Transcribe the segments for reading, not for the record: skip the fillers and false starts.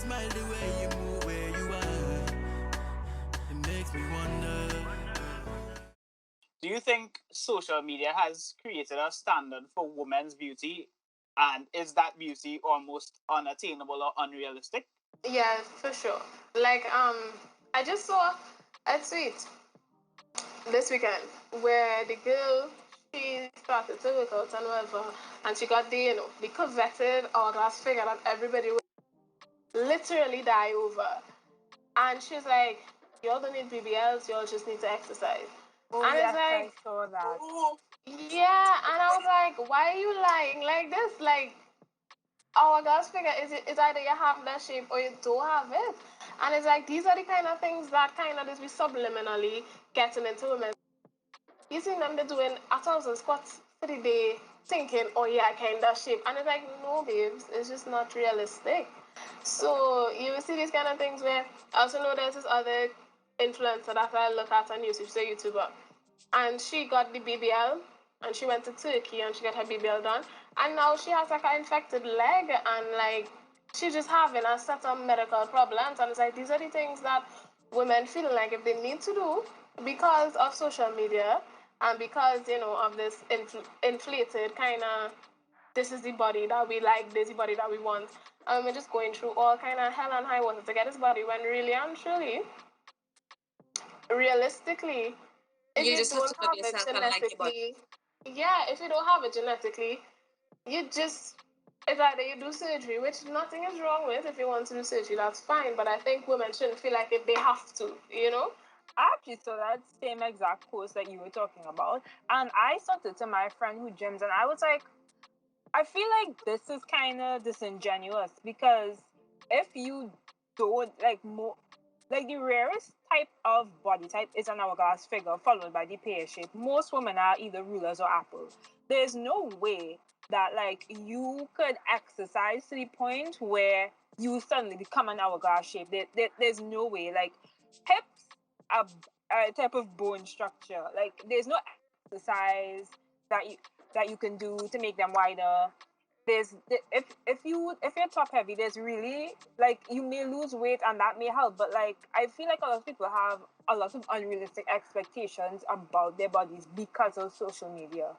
smile the way you move, where you are. It makes me wonder. Do you think social media has created a standard for women's beauty? And is that beauty almost unattainable or unrealistic? Yeah, for sure. Like, I just saw a tweet this weekend where the girl, she started to work out and whatever, and she got the coveted hourglass figure that everybody would literally die over. And she's like, y'all don't need BBLs, y'all just need to exercise. Oh, And yes, it's like, I saw that. yeah, and I was like, why are you lying like this? Like, hourglass figure is either you have that shape or you don't have it. And it's like, these are the kind of things that kind of just be subliminally getting into women. You see them, they're doing 1,000 squats for the day, thinking, oh yeah, I kind of shape. And it's like, no, babes, it's just not realistic. So you will see these kind of things where I also know there's this other influencer that I look at on YouTube, she's a YouTuber. And she got the BBL and she went to Turkey and she got her BBL done. And now she has like an infected leg and like she's just having a set of medical problems. And it's like these are the things that women feel like if they need to do because of social media and because, of this inflated kind of this is the body that we like, this is the body that we want. And we're just going through all kind of hell and high water to get this body when really and truly, realistically, if You you just have don't to love have it yourself and like your body. genetically, yeah, if you don't have it genetically, it's either you do surgery, which nothing is wrong with. If you want to do surgery, that's fine. But I think women shouldn't feel like if they have to, I actually saw that same exact post that you were talking about, and I sent it to my friend who gyms, and I was like, I feel like this is kind of disingenuous because if you don't like the rarest type of body type is an hourglass figure followed by the pear shape. Most women are either rulers or apples. There's no way that like you could exercise to the point where you suddenly become an hourglass shape. There's no way. Like hips are a type of bone structure. Like there's no exercise that you can do to make them wider. If you're top heavy, there's really like you may lose weight and that may help, but like I feel like a lot of people have a lot of unrealistic expectations about their bodies because of social media.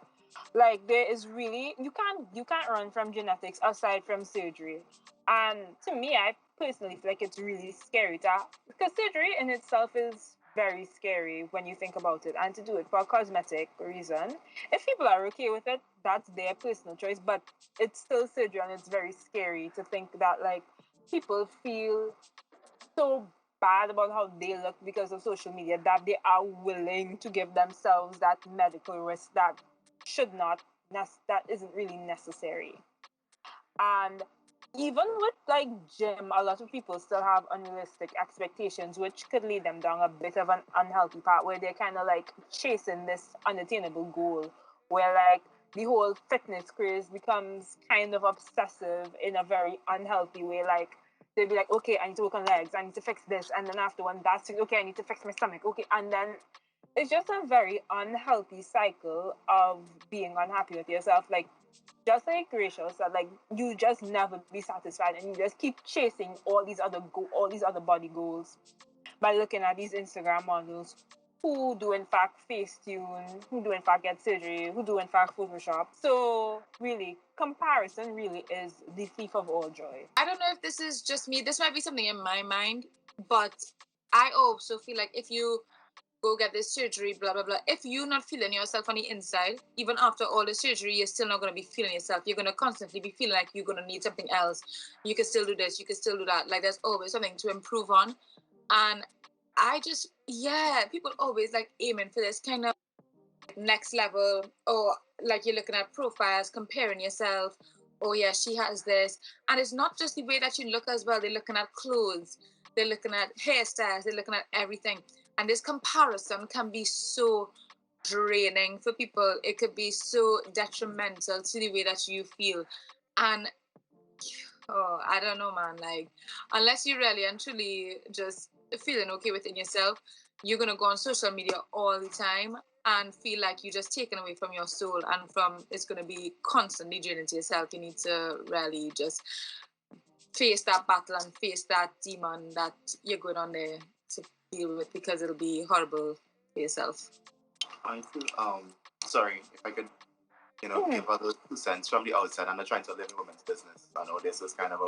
Like there is really you can't run from genetics aside from surgery. And to me, I personally feel like it's really scary to because surgery in itself is very scary when you think about it, and to do it for a cosmetic reason. If people are okay with it, that's their personal choice, but it's still surgery and it's very scary to think that like people feel so bad about how they look because of social media that they are willing to give themselves that medical risk that should not that isn't really necessary. And even with like gym, a lot of people still have unrealistic expectations, which could lead them down a bit of an unhealthy path where they're kind of like chasing this unattainable goal, where like the whole fitness craze becomes kind of obsessive in a very unhealthy way. Like they'll be like, okay, I need to work on legs, I need to fix this, and then after one that's okay, I need to fix my stomach, okay, and then it's just a very unhealthy cycle of being unhappy with yourself. Like just like Rachel said, like you just never be satisfied, and you just keep chasing all these other body goals by looking at these Instagram models who do in fact face tune, who do in fact get surgery, who do in fact Photoshop. So really, comparison really is the thief of all joy. I don't know if this is just me. This might be something in my mind, but I also feel like if you go get this surgery, blah, blah, blah. If you're not feeling yourself on the inside, even after all the surgery, you're still not going to be feeling yourself. You're going to constantly be feeling like you're going to need something else. You can still do this. You can still do that. Like there's always something to improve on. And people always like aiming for this kind of next level, or like you're looking at profiles, comparing yourself. Oh yeah, she has this. And it's not just the way that you look as well. They're looking at clothes. They're looking at hairstyles. They're looking at everything. And this comparison can be so draining for people. It could be so detrimental to the way that you feel. And I don't know, man. Like, unless you really and truly just feeling okay within yourself, you're gonna go on social media all the time and feel like you're just taken away from your soul, and from it's gonna be constantly draining to yourself. You need to really just face that battle and face that demon that you're going on there to deal with, because it'll be horrible for yourself. I feel sorry if I could give other 2 cents from the outside. I'm not trying to live in women's business. I know this is kind of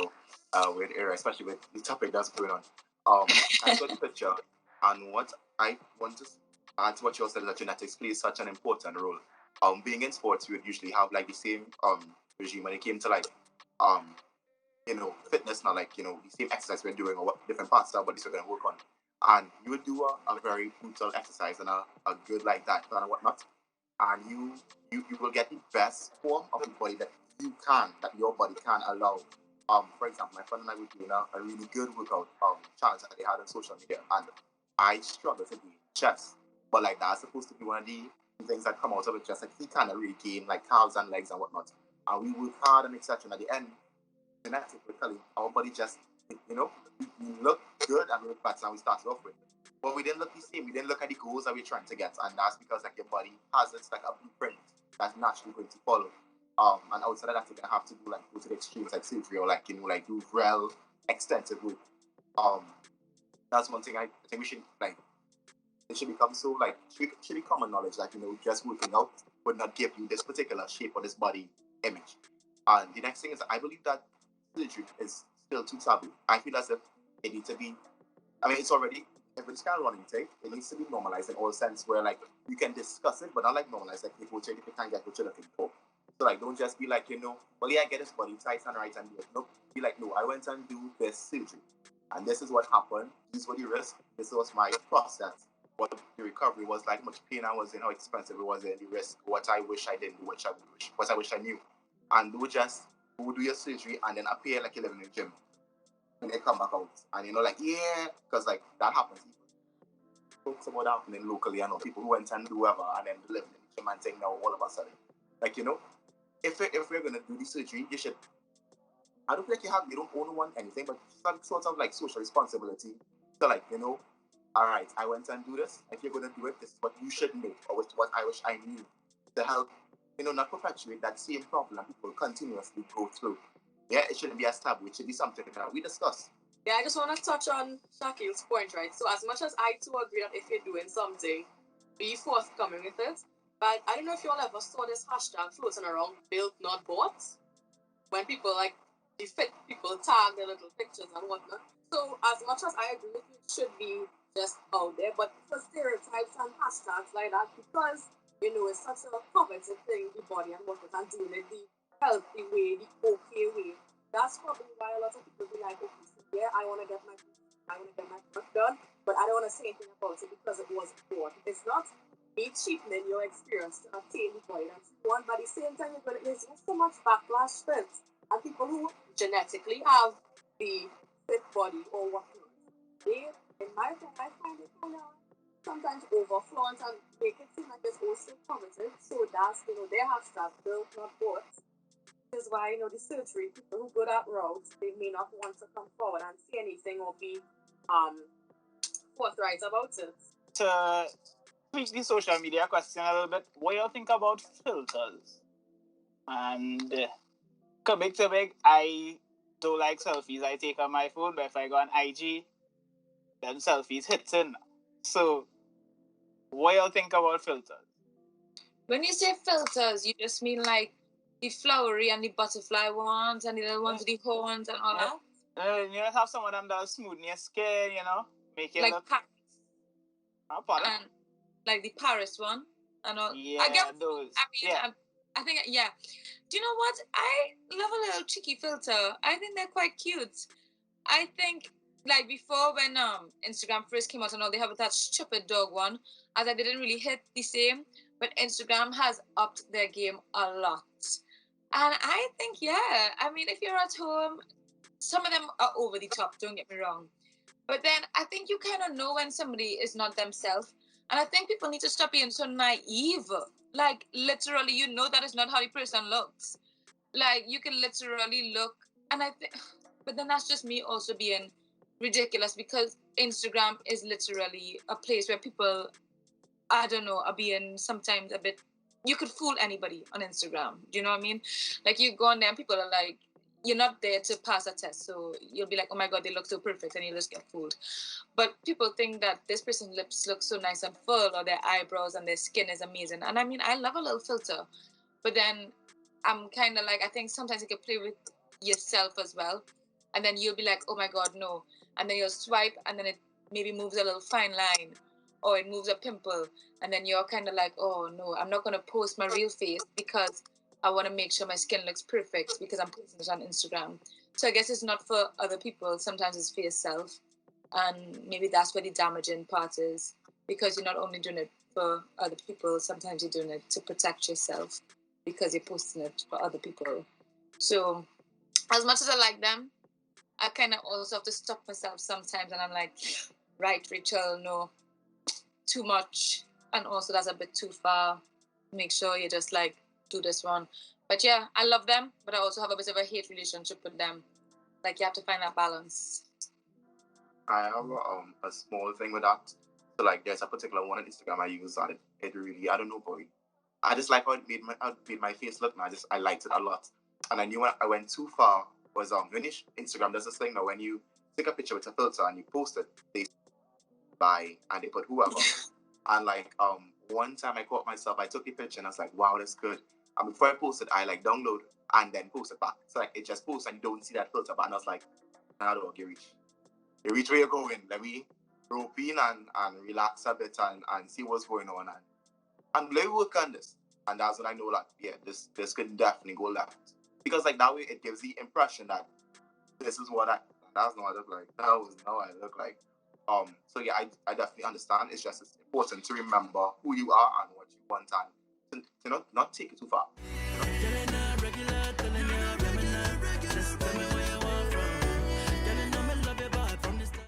a weird area, especially with the topic that's going on. I got the picture, and what I want to add to what you all said, that genetics plays such an important role. Being in sports, we would usually have like the same regime when it came to like fitness, not like the same exercise we're doing or what different parts of our bodies we're going to work on. And you would do a very brutal exercise and a good like that and whatnot, and you will get the best form of the body that your body can allow. For example, my friend and I were doing a really good workout challenge that they had on social media, and I struggle to do chest, but like that's supposed to be one of the things that come out of it. Just like he kind of really gain like calves and legs and whatnot, and we work hard and etc. At the end, genetically, our body just we look good and we look better, and we start off with. But we didn't look the same. We didn't look at the goals that we're trying to get, and that's because like your body has it's like a blueprint that's naturally going to follow. And outside of that, you're gonna have to do like go to the extremes like surgery or like like do real extensive work. That's one thing I think we should like. It should become so like should be common knowledge that just working out would not give you this particular shape or this body image. And the next thing is I believe that surgery is still too taboo. I feel as if it needs to be. I mean, it's already. If it's kind of running take, it needs to be normalized in all sense where like you can discuss it, but not like normalized like if you can't get what you're looking for. So like don't just be like, well yeah, I get this body tight and right and do it. No, be like, no, I went and do this surgery. And this is what happened. These were the risks. This was my process. What the recovery was like, how much pain I was in, how expensive it was in, the risk, what I wish I didn't do, what I wish I knew. And do do your surgery and then appear like you live in a gym. And they come back out. And yeah, because like that happens. Folks about that happening locally, I know people who went and do whatever and then live in the gym and saying now all of a sudden. Like, if we're gonna do the surgery, you should I don't feel like you don't own one anything, but some sort of like social responsibility. So like, alright, I went and do this. If you're gonna do it, this is what you should know, or what I wish I knew to help, not perpetuate that same problem that people continuously go through. Yeah, it shouldn't be as taboo. It should be something that we discuss. Yeah, I just want to touch on Shakil's point, right? So as much as I too agree that if you're doing something, be forthcoming with it. But I don't know if you all ever saw this hashtag floating around, built not bought, when people like the fit people tag their little pictures and whatnot. So as much as I agree with you, it should be just out there. But for stereotypes and hashtags like that, because it's such a coveted thing, the body and whatnot, and doing it the healthy way, the okay way. That's probably why a lot of people be like, okay, so yeah, I want to get my work done, but I don't want to say anything about it because it was bought. It's not me cheapening your experience to attain the body that you want, but at the same time, there's so much backlash to it. And people who genetically have the fit body or whatnot, they, in my opinion, I find it kind of sometimes overflaunt and make it seem like it's also coveted. So that's, their hashtag built not bought. This is why, the surgery people who go that route, they may not want to come forward and say anything or be forthright about it. To switch the social media question a little bit, what do you think about filters? And big to big, I don't like selfies I take on my phone, but if I go on IG, then selfies hits in. So, what do you think about filters? When you say filters, you just mean like the flowery and the butterfly ones and the little ones with the horns and all that? You have some of them that smoothen your skin, make it like look... Paris. Pardon? And like the Paris one and all. Yeah, I get, those. I mean, yeah. I think, yeah. Do you know what? I love a little cheeky filter. I think they're quite cute. I think, like, before when Instagram first came out and all, they have that stupid dog one, as I didn't really hit the same, but Instagram has upped their game a lot. And I think, yeah, I mean, if you're at home, some of them are over the top, don't get me wrong. But then I think you kind of know when somebody is not themselves. And I think people need to stop being so naive. Like, literally, that is not how the person looks. Like, you can literally look, and I think, but then that's just me also being ridiculous, because Instagram is literally a place where people, I don't know, are being sometimes a bit, you could fool anybody on Instagram. Do you know what I mean? Like, you go on there and people are like, you're not there to pass a test. So you'll be like, oh my God, they look so perfect, and you just get fooled. But people think that this person's lips look so nice and full, or their eyebrows and their skin is amazing. And I mean, I love a little filter. But then I'm kind of like, I think sometimes you can play with yourself as well. And then you'll be like, oh my God, no. And then you'll swipe, and then it maybe moves a little fine line, or it moves a pimple. And then you're kind of like, oh no, I'm not going to post my real face because I want to make sure my skin looks perfect because I'm posting it on Instagram. So I guess it's not for other people. Sometimes it's for yourself. And maybe that's where the damaging part is, because you're not only doing it for other people, sometimes you're doing it to protect yourself because you're posting it for other people. So as much as I like them, I kind of also have to stop myself sometimes, and I'm like, right, Rachel, no, too much, and also that's a bit too far. Make sure you just like do this one. But yeah, I love them, but I also have a bit of a hate relationship with them. Like, you have to find that balance. I have a small thing with that. So like, there's a particular one on Instagram I use, and it really, I don't know, boy. I just like how it made my face look, and I liked it a lot. And I knew when I went too far was when Instagram does this thing now, when you take a picture with a filter and you post it, they buy and they put whoever. And like one time I caught myself, I took the picture and I was like, wow, that's good. And before I posted, I like download and then post it back. So like it just posts and you don't see that filter back. And I was like, nah, dog, you reach where you're going. Let me rope in and relax a bit and see what's going on and let me work on this. And that's when I know that this could definitely go left. Because like that way it gives the impression that this is what that's not what I look like. That was not what I look like. So yeah, I definitely understand. It's just important to remember who you are and what you want and to not take it too far.